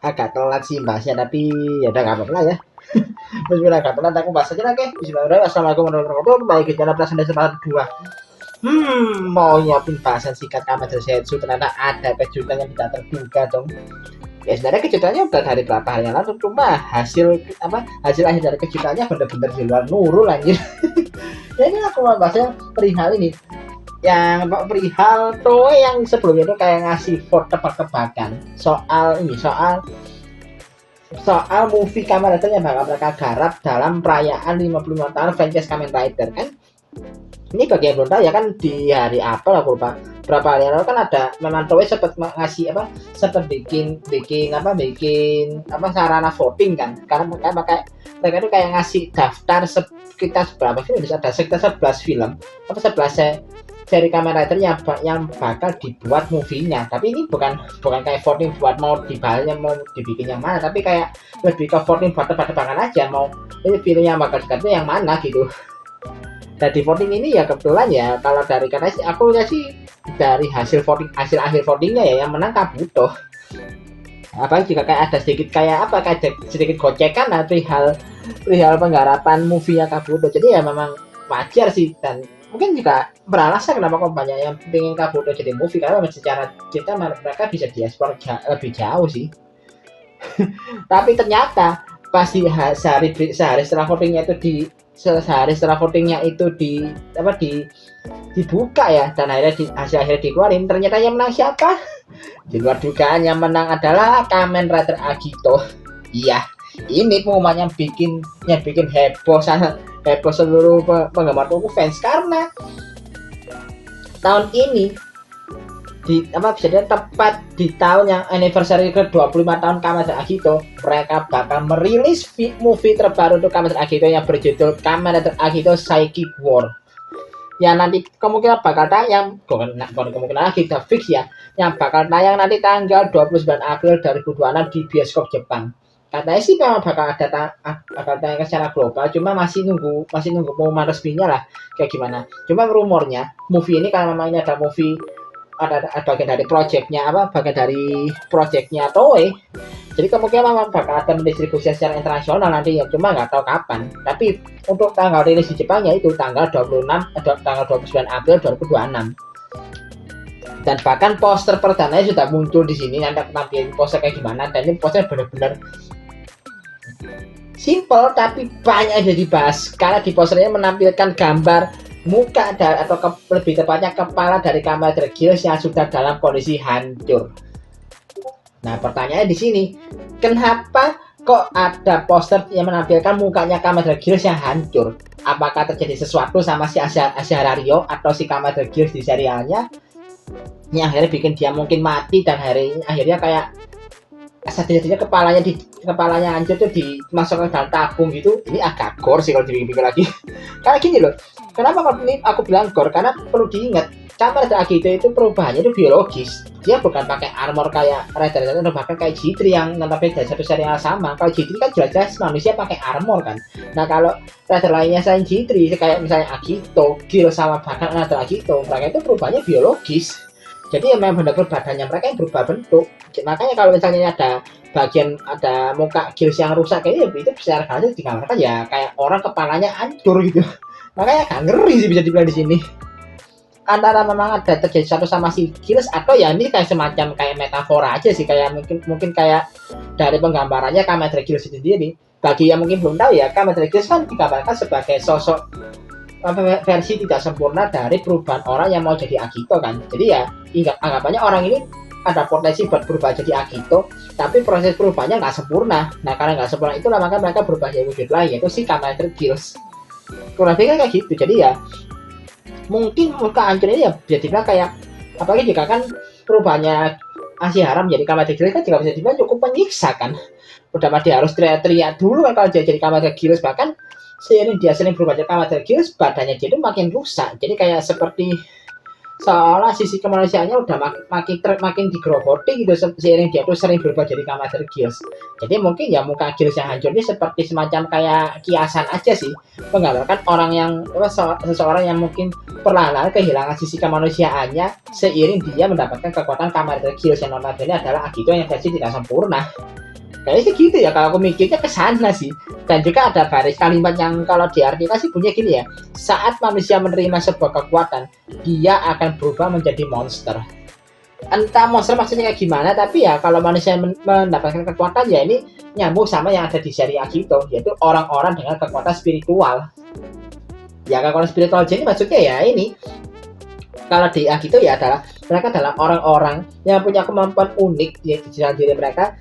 agak telat sih bahasnya, tapi ya udah nggak apa-apa lah ya. Bismillah, agak telat aku bahas aja lah, oke. Bismillahirrahmanirrahim. Assalamualaikum warahmatullahi wabarakatuh. Baik, jalan presentasi part 2. Mau nyiapin bahasan singkat Kamen Rider Zetsu, ternyata ada kejutan yang tidak terduga dong. Ya sebenarnya kejutannya udah dari berapa hari yang lalu, cuma hasil akhir dari kejutannya bener-bener di luar nurul anjir. Ya ini aku mau bahasnya perihal ini, yang perihal tuh yang sebelumnya tuh kayak ngasih vote tebak-tebakan soal movie Kamen Rider yang bakal mereka garap dalam perayaan 55 tahun franchise Kamen Rider kan. Ini bagi yang belum tahu ya kan, di hari apa lah aku lupa, berapa hari lalu kan ada memang Toei sempat ngasih sempat bikin sarana voting kan, karena mereka itu kayak ngasih daftar sekitar berapa film, bisa ada sekitar 11 film 11 seri Kamen Rider yang bakal dibuat movie-nya. Tapi ini bukan kayak voting buat mau dibahasnya mau dibikin yang mana, tapi kayak lebih ke voting buat tebak-tebakan aja, mau ini film yang bakal diganti yang mana gitu. Dan di voting ini ya kebetulan ya, kalau dari karena aku lihat sih dari hasil akhir votingnya ya yang menang Kabuto. Apalagi juga kayak ada sedikit gocekan lah perihal penggarapan movie-nya Kabuto. Jadi ya memang wajar sih, dan mungkin juga beralasan kenapa kok banyak yang pengen Kabuto jadi movie, karena secara cerita mereka bisa dieksplor lebih jauh sih. Tapi ternyata pasti sehari setelah votingnya itu dibuka ya, dan akhirnya dikeluarin, ternyata yang menang siapa? Di luar dugaan yang menang adalah Kamen Rider Agito. Iya, ini pengumuman yang bikin heboh seluruh penggemar Toku fans, karena tahun ini bisa tepat di tahun yang anniversary ke 25 tahun Kamen Rider Agito, mereka bakal merilis movie terbaru untuk Kamen Rider Agito yang berjudul Kamen Rider Agito Psychic War, yang nanti kemungkinan bakal tayang, bukan kemungkinan lagi, udah fix ya, yang bakal tayang nanti tanggal 29 April 2026 di bioskop Jepang. Katanya sih memang bakal tayang secara global, cuma masih nunggu pengumuman resminya lah kayak gimana. Cuma rumornya movie ini, karena memang ini ada bagian dari projectnya Toei, jadi kemungkinan memang bakal ada mendistribusi secara internasional nanti ya, cuma nggak tahu kapan. Tapi untuk tanggal rilis di Jepangnya itu tanggal 29 April 2026. Dan bahkan poster perdananya sudah muncul di sini, nanti nampilin poster kayak gimana, dan ini poster benar-benar simple tapi banyak yang dibahas, karena di posternya menampilkan gambar muka atau lebih tepatnya kepala dari Kamen Rider Gears yang sudah dalam kondisi hancur. Nah, pertanyaannya di sini, kenapa kok ada poster yang menampilkan mukanya Kamen Rider Gears yang hancur? Apakah terjadi sesuatu sama si Ashihara atau si Kamen Rider Gears di serialnya yang akhirnya bikin dia mungkin mati, dan akhirnya kayak sejadinya kepalanya hancur tuh dimasukkan dalam tabung gitu. Ini agak gore sih kalau dipikir lagi. Karena gini loh, kenapa ini aku bilang gore? Karena perlu diingat, Kamen Rider Agito itu perubahannya itu biologis. Dia bukan pakai armor kayak Rider atau bahkan kayak G3 yang nampaknya dari satu serial sama. Kalau G3 kan jelas-jelas manusia pakai armor kan. Nah, kalau Rider lainnya selain G3 kayak misalnya Agito, Gil sama bahkan Rider Agito, mereka itu perubahannya biologis. Jadi memang benar-benar badannya mereka yang berubah bentuk. Makanya kalau misalnya ada muka Gears yang rusak kayak itu bisa harganya digambarkan ya kayak orang kepalanya hancur gitu. Makanya agak ngeri sih bisa dibilang di sini. Antara memang ada terjadi satu sama si Gears, atau ya ini kayak semacam kayak metafora aja sih, kayak mungkin kayak dari penggambarannya Kamen Rider Gears itu sendiri. Bagi yang mungkin belum tahu ya, Kamen Rider Gears kan digambarkan sebagai sosok versi tidak sempurna dari perubahan orang yang mau jadi Agito kan. Jadi ya anggapannya orang ini ada potensi buat berubah jadi Agito, tapi proses perubahannya nggak sempurna. Nah, karena nggak sempurna itulah maka mereka berubah jadi wujud lain, yaitu si Kamen Rider Gears. Kurang lebih kayak gitu. Jadi ya mungkin muka hancur ini ya bisa dibilang kayak, apalagi jika kan perubahannya Ashihara menjadi Kamen Rider Gears kan juga bisa dibilang cukup menyiksa kan. Udah mah dia harus teriak-teriak dulu kan kalau dia jadi Kamen Rider Gears, bahkan sering berubah jadi Kamen Rider Gears, badannya dia itu makin rusak. Jadi kayak seperti seolah sisi kemanusiaannya udah makin digerogoti gitu, seiring dia tuh sering berubah jadi Kamen Rider Gears. Jadi mungkin ya muka Gears yang hancur ini seperti semacam kayak kiasan aja sih, menggambarkan seseorang yang mungkin perlahan-lahan kehilangan sisi kemanusiaannya seiring dia mendapatkan kekuatan Kamen Rider Gears yang notabene adalah Agito yang versi tidak sempurna. Kayaknya sih gitu ya, kalau aku mikirnya ke sana sih. Dan juga ada baris kalimat yang kalau diartikan sih punya gini ya, saat manusia menerima sebuah kekuatan, dia akan berubah menjadi monster. Entah monster maksudnya kayak gimana, tapi ya kalau manusia mendapatkan kekuatan, ya ini nyambung sama yang ada di seri Agito, yaitu orang-orang dengan kekuatan spiritual. Ya kekuatan spiritual jadi maksudnya ya ini, kalau di Agito ya adalah mereka adalah orang-orang yang punya kemampuan unik di dalam diri mereka,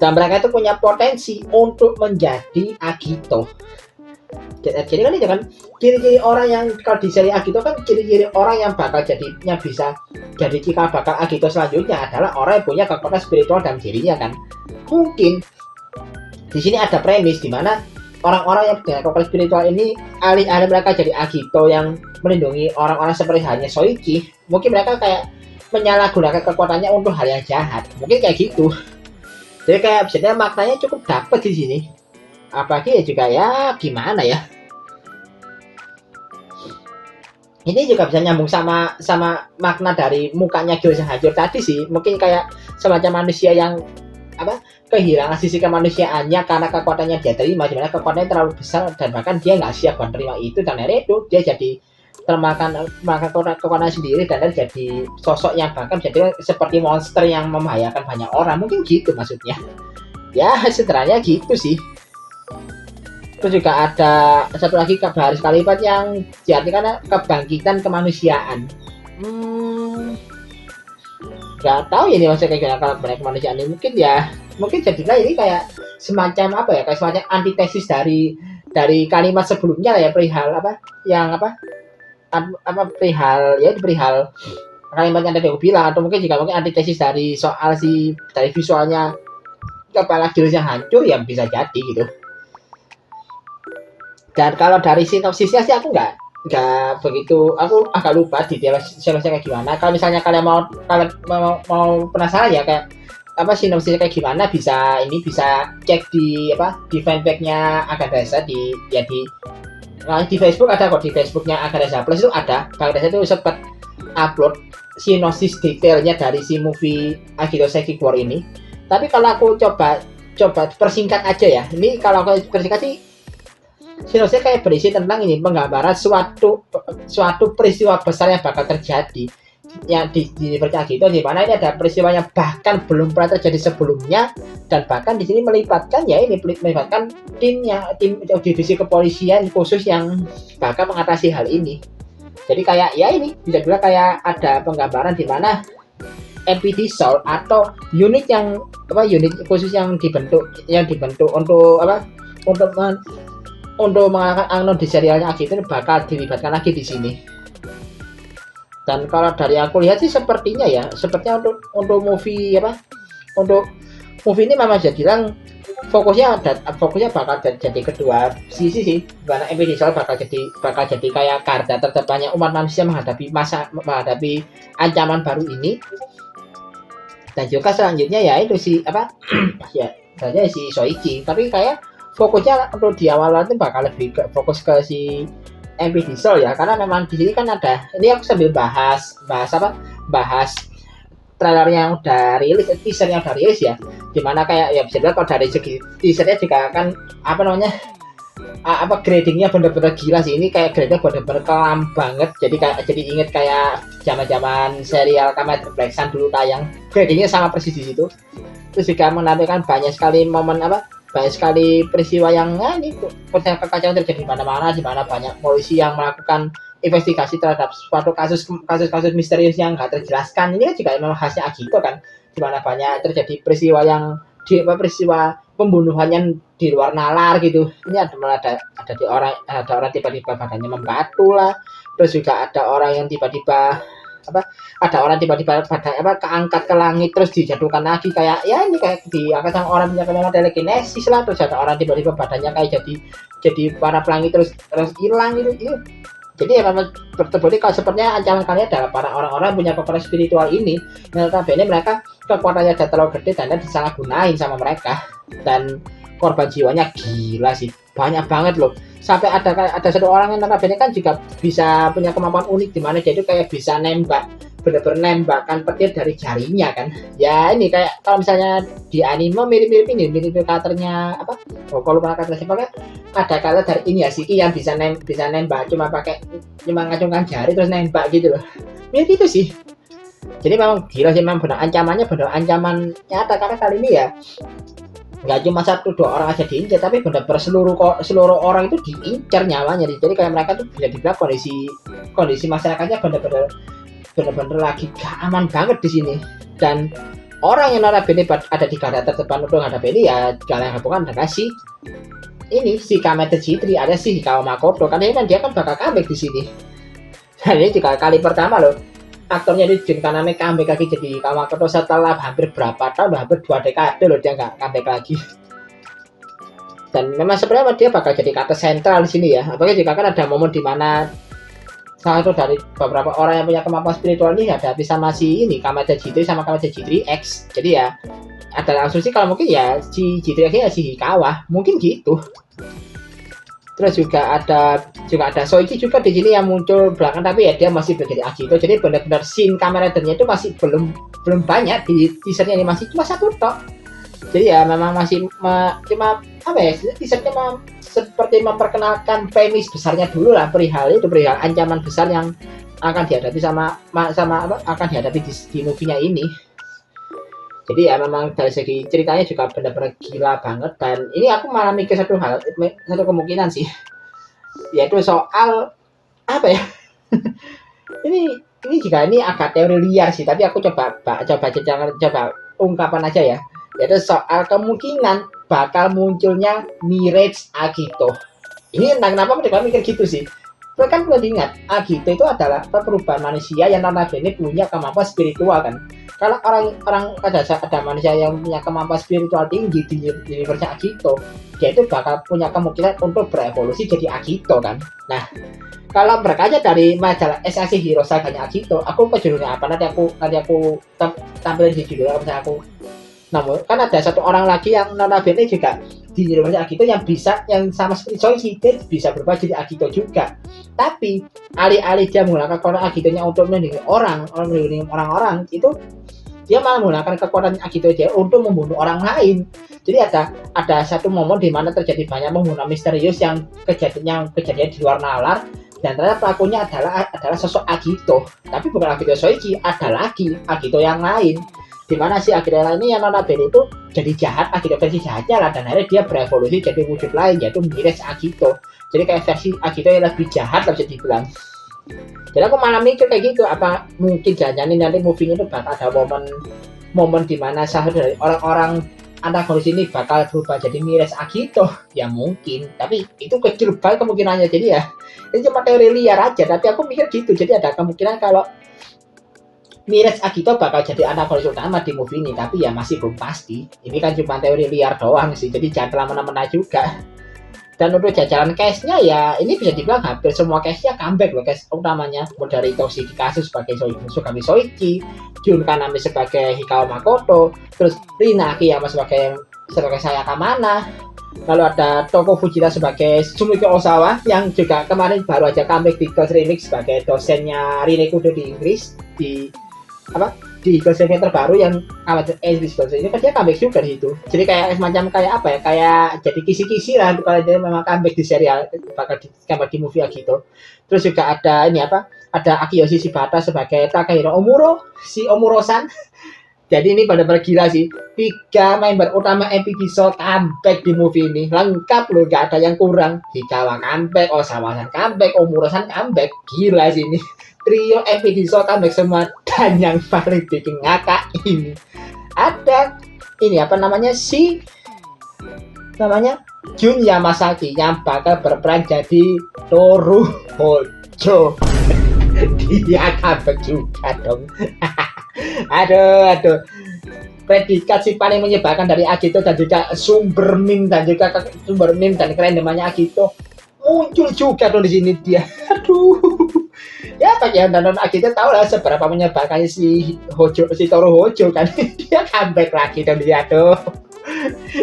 dan mereka itu punya potensi untuk menjadi Agito. Jadi kan itu kan ciri-ciri orang yang kalau di seri Agito kan, ciri-ciri orang yang bakal jadinya bisa jadi cikal bakal Agito selanjutnya adalah orang yang punya kekuatan spiritual dalam dirinya kan. Mungkin di sini ada premis di mana orang-orang yang dengan kekuatan spiritual ini, alih-alih mereka jadi Agito yang melindungi orang-orang seperti halnya Soichi, mungkin mereka kayak menyalahgunakan kekuatannya untuk hal yang jahat. Mungkin kayak gitu. Jadi kayak sebenarnya maknanya cukup dapet di sini. Apalagi ya juga ya gimana ya. Ini juga bisa nyambung sama makna dari mukanya Gyoza hancur tadi sih. Mungkin kayak semacam manusia yang kehilangan sisi kemanusiaannya karena kekuatannya dia terima, dimana kekuatannya terlalu besar dan bahkan dia nggak siap buat terima itu, dan akhirnya itu dia jadi termakan kekuatan sendiri dan jadi sosok yang bahkan jadi seperti monster yang membahayakan banyak orang. Mungkin gitu maksudnya ya, sebenarnya gitu sih. Terus juga ada satu lagi baris kalimat yang diartikan kebangkitan kemanusiaan. Nggak tahu ya ini maksudnya kayak gimana kalau kebangkitan kemanusiaan ini. Mungkin jadilah ini kayak semacam kayak semacam antitesis dari kalimat sebelumnya ya, perihal perihal kalimat yang tadi aku bilang, atau mungkin antitesis dari soal dari visualnya kepala Gyoza yang hancur, yang bisa jadi gitu. Dan kalau dari sinopsisnya sih aku nggak begitu, aku agak lupa detail sinopsisnya kayak gimana. Kalau misalnya kalian mau penasaran ya kayak sinopsisnya kayak gimana, bisa cek di fanpage-nya Agadasa di Facebook ada kok, di Facebooknya Agadasa Plus itu ada. Agadasa itu sempat upload sinopsis detailnya dari si movie Agito Psychic War ini. Tapi kalau aku coba persingkat aja ya. Ini kalau aku persingkat sih, sinopsisnya kayak berisi tentang ini penggambaran suatu peristiwa besar yang bakal terjadi yang di universe Agito, di mana ini ada peristiwa yang bahkan belum pernah terjadi sebelumnya, dan bahkan di sini melibatkan tim divisi kepolisian khusus yang bakal mengatasi hal ini. Jadi kayak ya ini bisa bilang kayak ada penggambaran di mana MPD Soul atau unit khusus yang dibentuk untuk mengalahkan Agnon di serialnya Agito ini bakal dilibatkan lagi di sini. Dan kalau dari aku lihat sih sepertinya untuk movie ini memang jadi bilang fokusnya bakal jadi kedua sisi sih, karena MPD Soul bakal jadi kayak garda terdepannya umat manusia menghadapi ancaman baru ini. Dan juga selanjutnya ya itu si Soichi, tapi kayak fokusnya untuk di awal itu bakal lebih fokus ke si MPD Soul ya, karena memang di sini kan ada, ini aku sambil bahas trailer yang udah rilis, teaser yang udah rilis ya, dimana kayak ya bisa bilang kalau dari segi teasernya juga kan gradingnya bener-bener gila sih. Ini kayak gradingnya bener-bener kelam banget, jadi inget kayak zaman serial Kamen Rider Black Sun dulu tayang, gradingnya sama persis di situ. Terus juga menampilkan banyak sekali peristiwa yang ini kekacauan terjadi di mana-mana, di mana banyak polisi yang melakukan investigasi terhadap suatu kasus misterius yang nggak terjelaskan. Ini kan juga memang khasnya Agito kan, di mana banyak terjadi peristiwa pembunuhan yang di luar nalar gitu. Ini ada orang tiba-tiba badannya membatu lah, terus juga ada orang yang tiba-tiba keangkat ke langit terus dijatuhkan lagi, kayak ya ini kayak diangkat sama orang punya kemampuan telekinesis lah. Terus ada orang tiba-tiba badannya kayak jadi para pelangi terus hilang gitu. Jadi ya memang terbukti kalau sepertinya ancaman kalian adalah para orang-orang punya kekuatan spiritual ini, yang notabene mereka kekuatannya sudah terlalu gede dan disalahgunain sama mereka, dan korban jiwanya gila sih, banyak banget loh. Sampai ada satu orang yang notabene kan juga bisa punya kemampuan unik, di mana dia itu kayak bisa nembak bener-bener nembakkan petir dari jarinya kan. Ya ini kayak kalau misalnya di anime mirip-mirip ini, mirip karakternya apa? Oh, kalau lupa karakter siapa kan? Ada karakter dari ini ya Shiki yang bisa nembak cuma ngacungkan jari terus nembak gitu loh. Mirip itu sih. Jadi memang gila sih, memang benar ancaman nyata karena kali ini ya nggak cuma 1-2 orang aja diincar, tapi benar-benar seluruh orang itu diincar nyawanya. Jadi kayak mereka tuh bisa dibilang kondisi masyarakatnya benar-benar lagi gak aman banget di sini. Dan orang yang notabene ada di garda terdepan untuk menghadapi ini ya kalian bukan adalah si Kamete Chitri, ada si Hikawa Makoto, karena memang dia kan bakal comeback di sini. Dan ini juga kali pertama loh aktornya di Jun Kaname comeback lagi jadi Hikawa Makoto setelah hampir berapa tahun, hampir 2 dekade loh dia nggak comeback lagi. Dan memang sebenarnya dia bakal jadi kata sentral di sini ya. Apalagi jika kan ada momen di mana salah satu dari beberapa orang yang punya kemampuan spiritual ini hadapi sama si ini Kamete Chitri sama Kamete Chitri X. Jadi ya ada asumsi kalau mungkin ya si Chitri ya si Hikawa mungkin gitu. Terus juga ada Soichi juga di sini yang muncul belakang, tapi ya dia masih menjadi Agito. Jadi benar-benar scene Kamen Rider-nya itu masih belum banyak di teasernya, animasi cuma 1 tok. Jadi ya memang masih cuma apa ya, teasernya seperti memperkenalkan premis besarnya dulu lah, perihal ancaman besar yang akan dihadapi akan dihadapi di movie-nya ini. Jadi ya memang dari segi ceritanya juga benar-benar gila banget. Dan ini aku malah mikir satu kemungkinan sih, yaitu soal apa ya ini juga ini agak teori liar sih, tapi aku coba ungkapan aja ya, yaitu soal kemungkinan bakal munculnya Mirage Agito. Ini entah kenapa mereka mikir gitu sih. Mereka kan perlu diingat, Agito itu adalah perubahan manusia yang notabene punya kemampuan spiritual kan. Kalau orang ada manusia yang punya kemampuan spiritual tinggi di universe Agito, dia itu bakal punya kemungkinan untuk berevolusi jadi Agito kan. Nah, kalau berkaca dari majalah SAC Hero Saga-nya Agito, aku ke judulnya apa nanti aku tampilin di judulnya misalnya aku. Namun kan ada satu orang lagi yang notabene juga di universe Agito yang sama seperti Soichi, dia bisa berubah jadi Agito juga. Tapi alih-alih dia menggunakan kekuatan Agitonya untuk melindungi orang-orang, itu dia malah menggunakan kekuatan Agito dia untuk membunuh orang lain. Jadi ada satu momen di mana terjadi banyak pembunuhan misterius yang kejadian di luar nalar, dan ternyata pelakunya adalah sosok Agito. Tapi bukan Agito Soichi, ada lagi Agito yang lain. Di mana si Agito yang lain ini yang notabene itu jadi jahat, Agito versi jahatnya lah, dan akhirnya dia berevolusi jadi wujud lain, yaitu Mirage Agito. Jadi kayak versi Agito yang lebih jahat lah bisa dibilang. Jadi aku malah mikir kayak gitu, apa mungkin jangan nanti movie-nya itu bakal ada momen di mana salah dari orang-orang antagonis ini bakal berubah jadi Mirage Agito. Ya mungkin, tapi itu kecil banget kemungkinannya. Jadi ya ini cuma teori liar aja, tapi aku mikir gitu. Jadi ada kemungkinan kalau Mirage Agito bakal jadi antagonis utama di movie ini, tapi ya masih belum pasti. Ini kan cuma teori liar doang sih, jadi jangan terlalu juga. Dan untuk jajaran cast-nya ya ini bisa dibilang hampir semua cast-nya comeback loh, cast utamanya. Mulai dari Toshiki Kazu sebagai Sugami Soichi, Jun Kaname sebagai Hikawa Makoto, terus Rina Akiyama sebagai Sayaka Mana, lalu ada Toko Fujita sebagai Sumiko Osawa yang juga kemarin baru aja comeback di Ghost Remix sebagai dosennya Rinekudo di Inggris di Ghost Remix terbaru yang amat English Ghost ini kan dia comeback juga di situ. Jadi kayak semacam kayak jadi kisi-kisi lah kalau dia memang comeback di serial, bakal comeback di movie gitu. Terus juga ada ada Akiyoshi Shibata sebagai Takahiro Omuro, si Omuro-san. Jadi ini benar-benar gila sih. 3 member utama MPB Soul comeback di movie ini. Lengkap loh, gak ada yang kurang. Hikawa comeback, Osawa-san comeback, Omuro-san comeback. Gila sih ini. Trio MPB Soul comeback semua. Dan yang paling bikin ngakak ini ada Jun Yamasaki yang bakal berperan jadi Toru Hojo. Dia comeback juga dong. aduh predikat si paling menyebalkan dari Agito dan juga sumber meme dan keren namanya Agito muncul juga dong di sini dia. Aduh, ya bagi yang nonton Agito tahu lah seberapa menyebalkan si Toru Hojo kan. Dia comeback lagi dong dia. Aduh,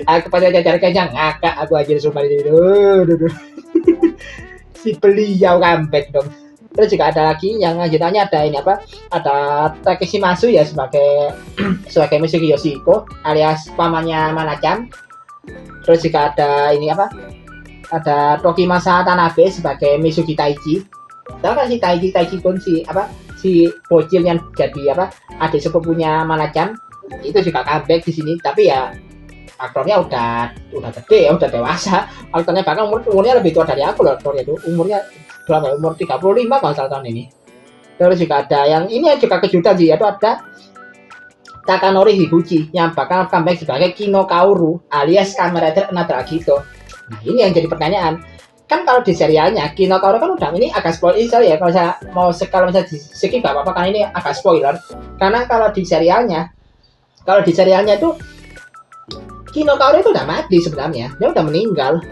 aku pada jajar-jajar ngakak aku aja sumpah ini. Si beliau comeback dong. Terus juga ada lagi yang lanjutannya ada ini apa? Ada Takeshimasu ya sebagai sebagai Mitsuki Yoshiko alias pamannya Manachan. Terus juga ada ini apa? Ada Tokimasa Tanabe sebagai Mitsuki Taiji. Tahu kan si Taiji pun si apa? Si bocil yang jadi apa? Adik sepupunya Manachan. Itu juga comeback di sini, tapi ya aktornya udah gede ya, udah dewasa. Aktornya bahkan umurnya lebih tua dari aku loh, aktornya itu umurnya berapa? Umur 35 kalau salah tahun ini. Terus juga ada yang ini juga kejutan sih, yaitu ada Takanori Higuchi yang bakal comeback sebagai Kino Kaoru alias Kamen Rider Another Agito. Nah ini yang jadi pertanyaan, kan kalau di serialnya Kino Kaoru kan udah ini agak spoiler ya, kalau saya mau kalau misalnya di skip gak apa-apa kan ini agak spoiler, karena kalau di serialnya itu Kino Kaoru itu udah mati sebenarnya, dia udah meninggal.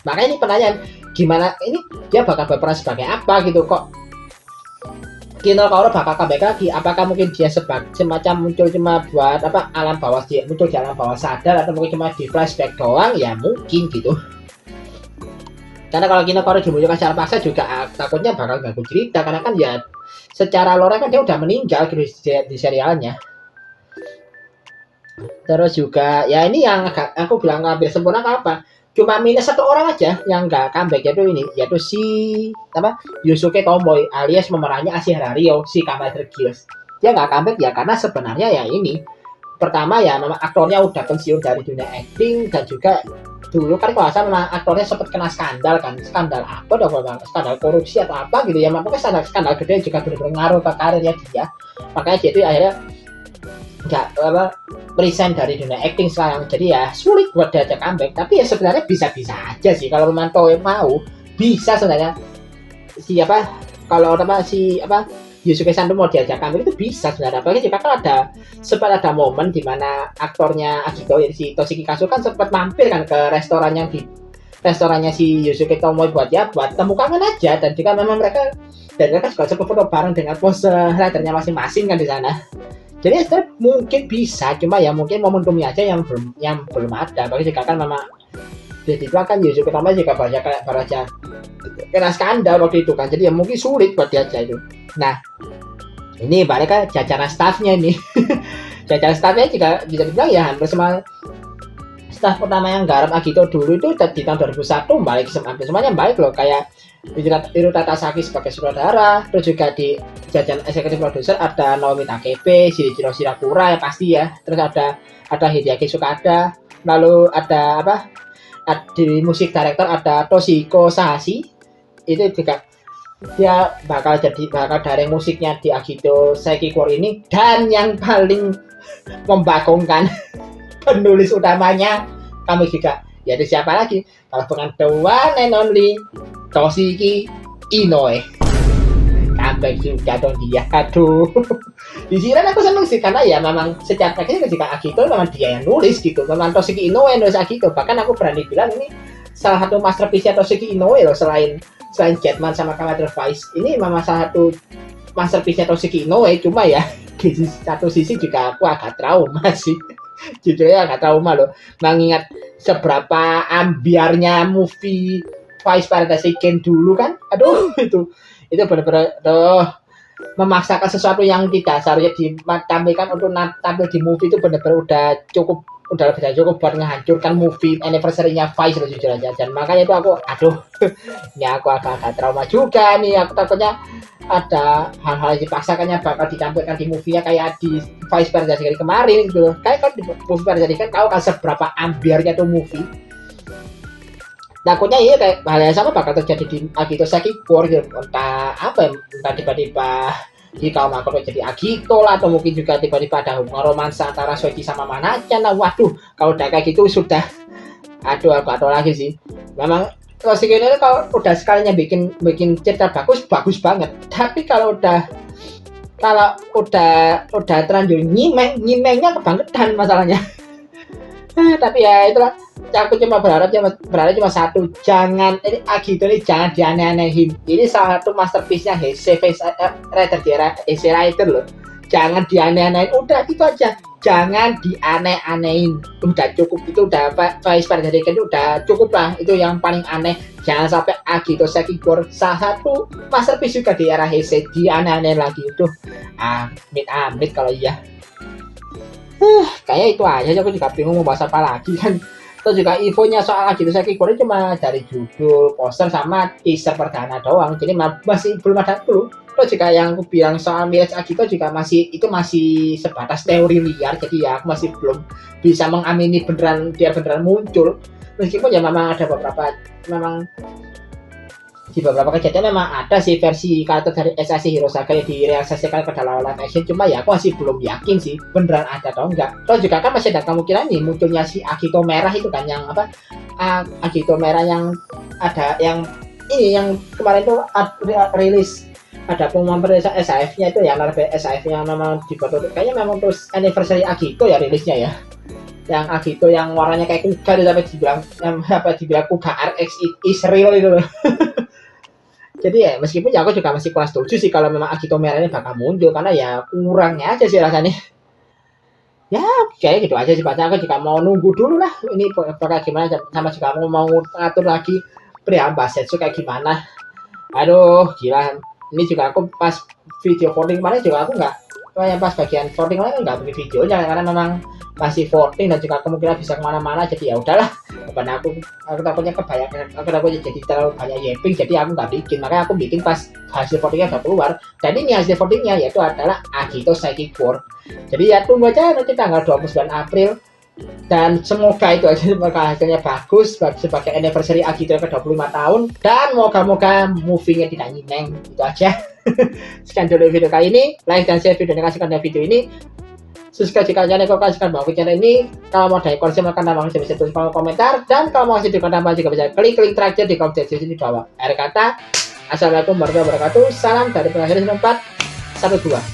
Makanya ini pertanyaan, gimana ini dia bakal berperan sebagai apa gitu, kok Kino Kaoru bakal comeback lagi? Apakah mungkin dia semacam muncul cuma buat apa alam bawah, dia muncul di alam bawah sadar, atau mungkin cuma di flashback doang? Ya mungkin gitu. Karena kalau Kino Kaoru dimunculkan secara paksa juga takutnya bakal ganggu cerita, karena kan ya secara lore kan dia udah meninggal gitu di serialnya. Terus juga ya ini yang aku bilang hampir sempurna apa? Cuma minus satu orang aja yang nggak comeback, yaitu si apa Yusuke Tomoe alias pemerannya Ashihara si Kamen Rider Gears. Dia nggak comeback ya karena sebenarnya ya ini pertama ya memang aktornya udah pensiun dari dunia acting, dan juga dulu kan kalau memang aktornya sempat kena skandal apa skandal korupsi atau apa gitu ya, makanya skandal gede juga benar-benar ngaruh ke karirnya dia. Makanya dia itu akhirnya nggak apa resign dari dunia acting sekarang, jadi ya sulit buat dia comeback. Tapi ya sebenarnya bisa-bisa aja sih kalau memang Toei mau, bisa sebenarnya kalau si Yusuke Sandu mau diajak comeback itu bisa sebenarnya. Apalagi jika kan sempat ada momen di mana aktornya Agito ya si Toshiki Kazu kan sempat mampir kan ke restorannya si Yusuke Tomoe buat temu kangen aja, dan juga memang mereka juga sempat foto bareng dengan pose ridernya masing-masing kan di sana. Jadi ya mungkin bisa, cuma ya mungkin momentumnya aja yang belum ada. Bagi jika kan memang jadi itu kan Yusuke Tomoe juga banyak kena skandal waktu itu kan, jadi ya mungkin sulit buat dia aja itu. Nah ini balik ke jajaran staffnya ini. Jajaran staffnya juga bisa dibilang ya hampir semua staff pertama yang garap Agito dulu itu di tahun 2001 balik semuanya baik loh, kayak Hirota Tasaki sebagai sutradara. Terus juga di jajan executive producer ada Naomi Takebe, Shinichiro Shirakura ya pasti ya. Terus ada Hideaki Sukada. Lalu ada di musik director ada Toshiko Sahashi. Itu juga dia bakal daring musiknya di Agito Sekikor ini. Dan yang paling membagongkan penulis utamanya kami juga, yaitu siapa lagi kalau bukan the one and only Toshiki Inoue. Comeback juga dong dia. Aduh, di sini aku seneng sih karena ya memang sejak kecil ketika Agito memang dia yang nulis gitu, memang Toshiki Inoue nulis Agito. Bahkan aku berani bilang ini salah satu masterpiece Toshiki Inoue loh, selain Jetman sama Kamen Rider Vice. Ini memang salah satu masterpiece Toshiki Inoue. Cuma ya di satu sisi juga aku agak trauma sih. Jujurnya agak trauma loh, mengingat seberapa ambiarnya movie Vice Paradise Again dulu kan. Aduh, itu benar-benar memaksakan sesuatu yang tidak seharusnya ditampilkan untuk tampil di movie. Itu benar-benar udah lebih cukup buat menghancurkan movie anniversary-nya Vice loh, jujur aja. Dan makanya itu aku ini aku agak trauma juga nih. Aku takutnya ada hal-hal yang dipaksakannya bakal ditampilkan di movie-nya kayak di Vice Paradise kemarin gitu. Kayak kan di movie Paradise kan tahu kan seberapa ambiarnya tuh movie. Takutnya iya kayak hal yang sama bakal terjadi di Agito Sekikor gitu. Entah tiba-tiba di kaum aku jadi Agito lah, atau mungkin juga tiba-tiba ada hubungan romansa antara Soichi sama Manachan lah. Waduh, kalau udah kayak gitu sudah aku atau lagi sih. Memang Toshiki ini kalau udah sekalinya bikin cerita bagus banget. Tapi kalau udah terlanjur nyimengnya kebangetan masalahnya. Tapi ya itulah, aku cuma berharap cuma satu, jangan ini Agito ini jangan dianeh-anehin. Ini salah satu masterpiece-nya Heisei Rider loh. Jangan dianeh-anehin, udah itu aja. jangan dianeh-anehin. Udah cukup, itu udah Vice President itu udah cukup lah, itu yang paling aneh. Jangan sampai Agito Sekigor salah satu masterpiece juga di era Heisei dianeh-aneh lagi. Itu amit-amit kalau iya. Kayak itu aja, aku juga bingung mau bahas apa lagi kan. Terus juga infonya soal Agito Sekigor cuma dari judul, poster sama teaser perdana doang, jadi masih belum ada clue. Terus juga yang aku bilang soal Mirage Agito juga masih sebatas teori liar, jadi ya aku masih belum bisa mengamini dia beneran muncul. Meskipun ya memang ada memang di beberapa kejadian memang ada sih versi karakter dari SAC Hirosaga yang direalisasikan ke dalam live action, cuma ya aku masih belum yakin sih beneran ada atau enggak. Terus juga kan masih ada kemungkinan nih munculnya si Agito merah itu kan, yang apa, Agito merah yang ada yang ini yang kemarin tuh rilis, ada pengumuman perilis SAF-nya itu ya, SAF-nya memang dibuat kayaknya memang terus anniversary Agito ya rilisnya ya, yang Agito yang warnanya kayak kuga itu, sampai dibilang kuga RX Israel itu loh. Jadi ya meskipun ya aku juga masih kurang setuju sih kalau memang Agito merah ini bakal muncul, karena ya kurangnya aja sih rasanya. Ya kayak gitu aja sih, aku juga mau nunggu dulu lah ini bakal gimana, sama juga aku mau ngatur lagi perihal Basetsu kayak gimana. Aduh gila, ini juga aku pas video voting kemarin juga aku nggak, yang pas bagian voting kemarin nggak bikin videonya karena memang masih voting dan juga kemungkinan bisa kemana-mana, jadi ya udahlah. Karena aku takutnya kebanyakan, aku takutnya jadi terlalu banyak yapping, jadi aku nggak bikin. Makanya aku bikin pas hasil votingnya udah keluar, dan ini hasil votingnya yaitu adalah Agito Sekigor. Jadi ya tunggu aja nanti tanggal 29 April, dan semoga itu aja, semoga hasilnya bagus sebagai anniversary Agito ke 25 tahun, dan moga-moga movie-nya tidak nyineng. Itu aja. Sekian dulu video kali ini. Like dan share video, kasihkan video ini. Subscribe jika kalian kasihkan mau ke channel ini. Kalau mau dari koleksi makan tambah bisa tulis kolom komentar, dan kalau mau kasih dukungan tambah juga bisa klik terakhir di kolom deskripsi di bawah. Akhir kata, assalamualaikum warahmatullahi wabarakatuh. Salam dari pengakhir 412.